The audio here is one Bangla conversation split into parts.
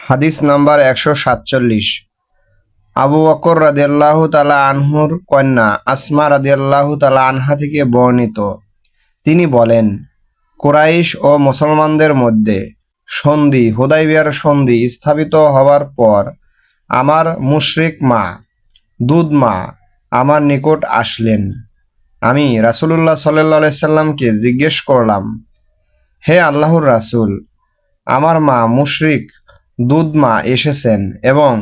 হাদিস নাম্বার 147। আবু বকর রাদিয়াল্লাহু তাআলা আনহুর কন্যা আসমা রাদিয়াল্লাহু তাআলা আনহা থেকে বর্ণিত, তিনি বলেন, কুরাইশ ও মুসলমানদের মধ্যে সন্ধি হুদায়বিয়ার সন্ধি স্থাপিত হওয়ার পর আমার মুশরিক মা দুধ মা আমার নিকট আসলেন। আমি রাসূলুল্লাহ সাল্লাল্লাহু আলাইহি সাল্লামকে জিজ্ঞেস করলাম, হে আল্লাহর রাসূল, আমার মা মুশরিক দুধ মা এসেছেন এবং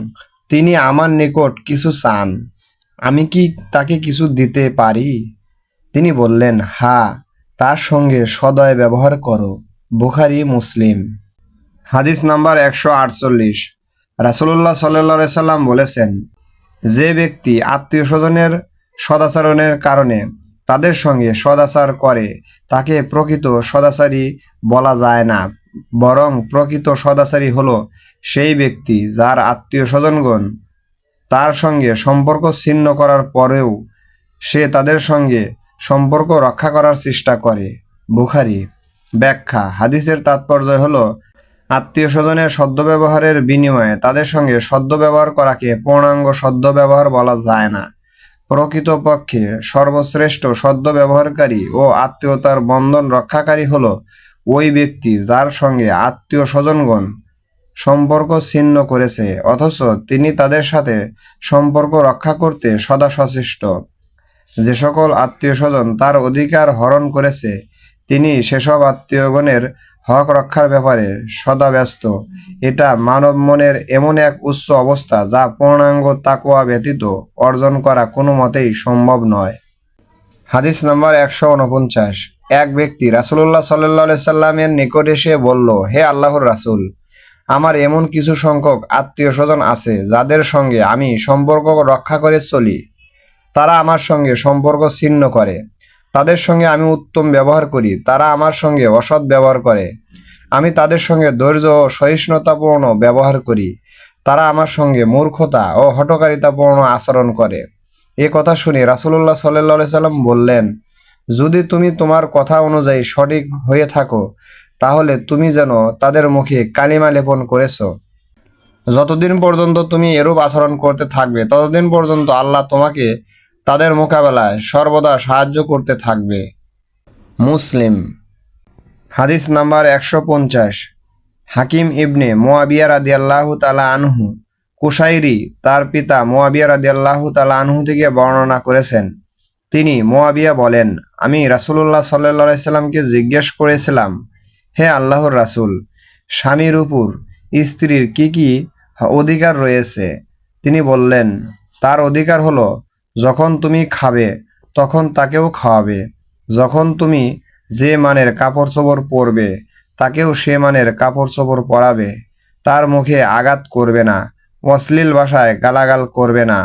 তিনি আমার নিকট কিছু চান, আমি কি তাকে কিছু দিতে পারি? তিনি বললেন, হ্যাঁ, তার সঙ্গে সদয় ব্যবহার করো। বুখারী মুসলিম। হাদিস নাম্বার 148। রাসূলুল্লাহ সাল্লাল্লাহু আলাইহি সাল্লাম বলেছেন, যে ব্যক্তি আত্মীয় স্বজনের সদাচরণের কারণে তাদের সঙ্গে সদাচার করে তাকে প্রকৃত সদাচারী বলা যায় না, বরং প্রকৃত সদাচারী হলো সেই ব্যক্তি যার আত্মীয় স্বজনগণ তার সঙ্গে সম্পর্ক ছিন্ন করার পরেও সে তাদের সঙ্গে সম্পর্ক রক্ষা করার চেষ্টা করে। বুখারী। ব্যাখ্যা: হাদিসের তাৎপর্য হলো, আত্মীয় স্বজনের সদ্ব্যবহারের বিনিময়ে তাদের সঙ্গে সদ্ব্যবহার করাকে পূর্ণাঙ্গ সদ্ব্যবহার বলা যায় না। প্রকৃতপক্ষে সর্বশ্রেষ্ঠ সদ্ব্যবহারকারী ও আত্মীয়তার বন্ধন রক্ষাকারী হলো ওই ব্যক্তি যার সঙ্গে আত্মীয় স্বজনগণ সম্পর্ক ছিন্ন করেছে অথচ তিনি তাদের সাথে সম্পর্ক রক্ষা করতে সদা সচেষ্ট। যে সকল আত্মীয় স্বজন তার অধিকার হরণ করেছে তিনি সেসব আত্মীয়গণের হক রক্ষার ব্যাপারে সদা ব্যস্ত। এটা মানব মনের এমন এক উচ্চ অবস্থা যা পূর্ণাঙ্গ তাকওয়া ব্যতীত অর্জন করা কোনো মতেই সম্ভব নয়। হাদিস নাম্বার 149। এক ব্যক্তি রাসূলুল্লাহ সাল্লাল্লাহু আলাইহি সাল্লামের নিকট এসে বলল, হে আল্লাহর রাসূল, আমার এমন কিছু সংখ্যক আত্মীয় স্বজন আছে যাদের সঙ্গে আমি সম্পর্ক রক্ষা করে চলি। তারা আমার সঙ্গে সম্পর্ক ছিন্ন করে। তাদের সঙ্গে আমি উত্তম ব্যবহার করি, তারা আমার সঙ্গে অসৎ ব্যবহার করে। আমি তাদের সঙ্গে ধৈর্য ও সহিষ্ণুতাপূর্ণ ব্যবহার করি, তারা আমার সঙ্গে মূর্খতা ও হঠকারিতাপূর্ণ আচরণ করে। এ কথা শুনে রাসূলুল্লাহ সাল্লাল্লাহু আলাইহি সাল্লাম বললেন, যদি তুমি তোমার কথা অনুযায়ী সঠিক হয়ে থাকো তাহলে তুমি যেন তাদের মুখে কালিমা লেপন করেছ। যতদিন পর্যন্ত তুমি এরূপ আচরণ করতে থাকবে ততদিন পর্যন্ত আল্লাহ তোমাকে তাদের মোকাবেলায় সর্বদা সাহায্য করতে থাকবে। মুসলিম। হাদিস নাম্বার 150। হাকিম ইবনে মুআবিয়া রাদিয়াল্লাহু তাআলা আনহু কুশাইরি তার পিতা মুআবিয়া রাদিয়াল্লাহু তাআলা আনহু থেকে বর্ণনা করেছেন, তিনি মুআবিয়া বলেন, আমি রাসূলুল্লাহ সাল্লাল্লাহু আলাইহি সাল্লামকে জিজ্ঞেস করেছিলাম, হে আল্লাহর রাসূল, স্বামীর উপর স্ত্রীর কি কি অধিকার রয়েছে? তিনি বললেন, তার অধিকার হলো, যখন তুমি খাবে তখন তাকেও খাওয়াবে, যখন তুমি যে মানের কাপড় চোপড় পরবে তাকেও সে মানের কাপড় চোপড় পরাবে, তার মুখে আঘাত করবে না, অশ্লীল ভাষায় গালাগাল করবে না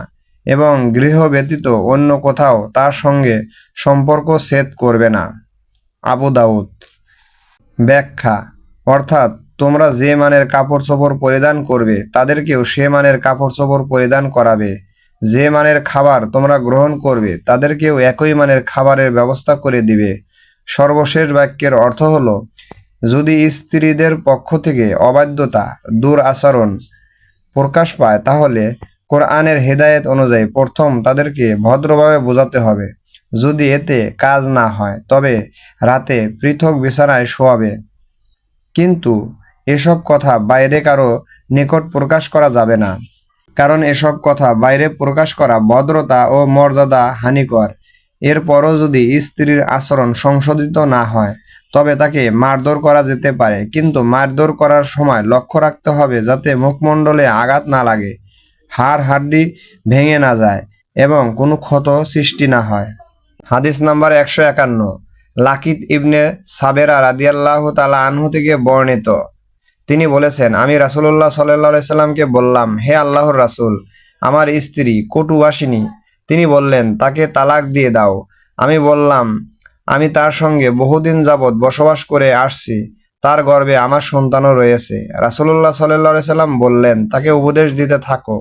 এবং গৃহ ব্যতীত অন্য কোথাও তার সঙ্গে সম্পর্ক ছেদ করবে না। আবু দাউদ। ব্যাখ্যা: অর্থাৎ তোমরা যে মানের কাপড় চোপড় পরিধান করবে তাদেরকেও সে মানের কাপড় চোপড় পরিধান করাবে, যে মানের খাবার তোমরা গ্রহণ করবে তাদেরকেও একই মানের খাবারের ব্যবস্থা করে দিবে। সর্বশেষ বাক্যের অর্থ হলো, যদি স্ত্রীদের পক্ষ থেকে অবাধ্যতা দুরাচরণ প্রকাশ পায় তাহলে কোরআনের হেদায়েত অনুযায়ী প্রথম তাদেরকে ভদ্রভাবে বোঝাতে হবে। যদি এতে কাজ না হয় তবে রাতে পৃথক বিছানায় শোয়াবে, কিন্তু এসব কথা বাইরে কারো নিকট প্রকাশ করা যাবে না, কারণ এসব কথা বাইরে প্রকাশ করা ভদ্রতা ও মর্যাদা হানিকর। এরপরও যদি স্ত্রীর আচরণ সংশোধিত না হয় তবে তাকে মারধর করা যেতে পারে, কিন্তু মারধর করার সময় লক্ষ্য রাখতে হবে যাতে মুখমণ্ডলে আঘাত না লাগে, হাড় হাড্ডি ভেঙে না যায় এবং কোনো ক্ষত সৃষ্টি না হয়। হাদিস নাম্বার 151। লাকিত ইবনে সাবেরা রাদিয়াল্লাহু তাআলা আনহু থেকে বর্ণিত, তিনি বলেছেন, আমি রাসূলুল্লাহ সাল্লাল্লাহু আলাইহি সাল্লামকে বললাম, হে আল্লাহর রাসূল, আমার স্ত্রী কটুভাষিণী। তিনি বললেন, তাকে তালাক দিয়ে দাও। আমি বললাম, আমি তার সঙ্গে বহুদিন যাবৎ বসবাস করে আসছি, তার গর্ভে আমার সন্তানও রয়েছে। রাসূলুল্লাহ সাল্লাল্লাহু আলাইহি সাল্লাম বললেন, তাকে উপদেশ দিতে থাকো,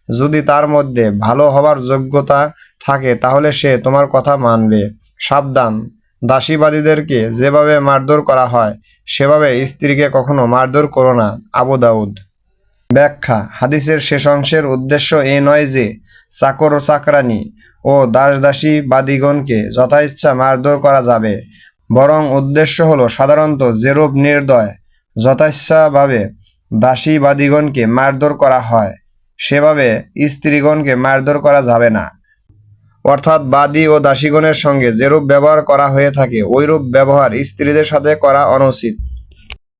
যদি তার মধ্যে ভালো হবার যোগ্যতা থাকে তাহলে সে তোমার কথা মানবে। সাবধান, দাসীবাদীদেরকে যেভাবে মারধর করা হয় সেভাবে স্ত্রীকে কখনো মারধর করো না। আবু দাউদ। ব্যাখ্যা: হাদিসের শেষ অংশের উদ্দেশ্য এ নয় যে চাকর ও চাকরানী ও দাস-দাসী বাদীগণকে যথাইচ্ছা মারধর করা যাবে, বরং উদ্দেশ্য হল সাধারণত যেরূপ নির্দয় যথাইচ্ছাভাবে দাসী বাদীগণকে মারধর করা হয়, সেভাবে স্ত্রীগণকে মারধর করা যাবে না। অর্থাৎ বাদী ও দাসীগণের সঙ্গে যেরূপ ব্যবহার করা হয়ে থাকে, ঐরূপ ব্যবহার স্ত্রীদের সাথে করা অনুচিত।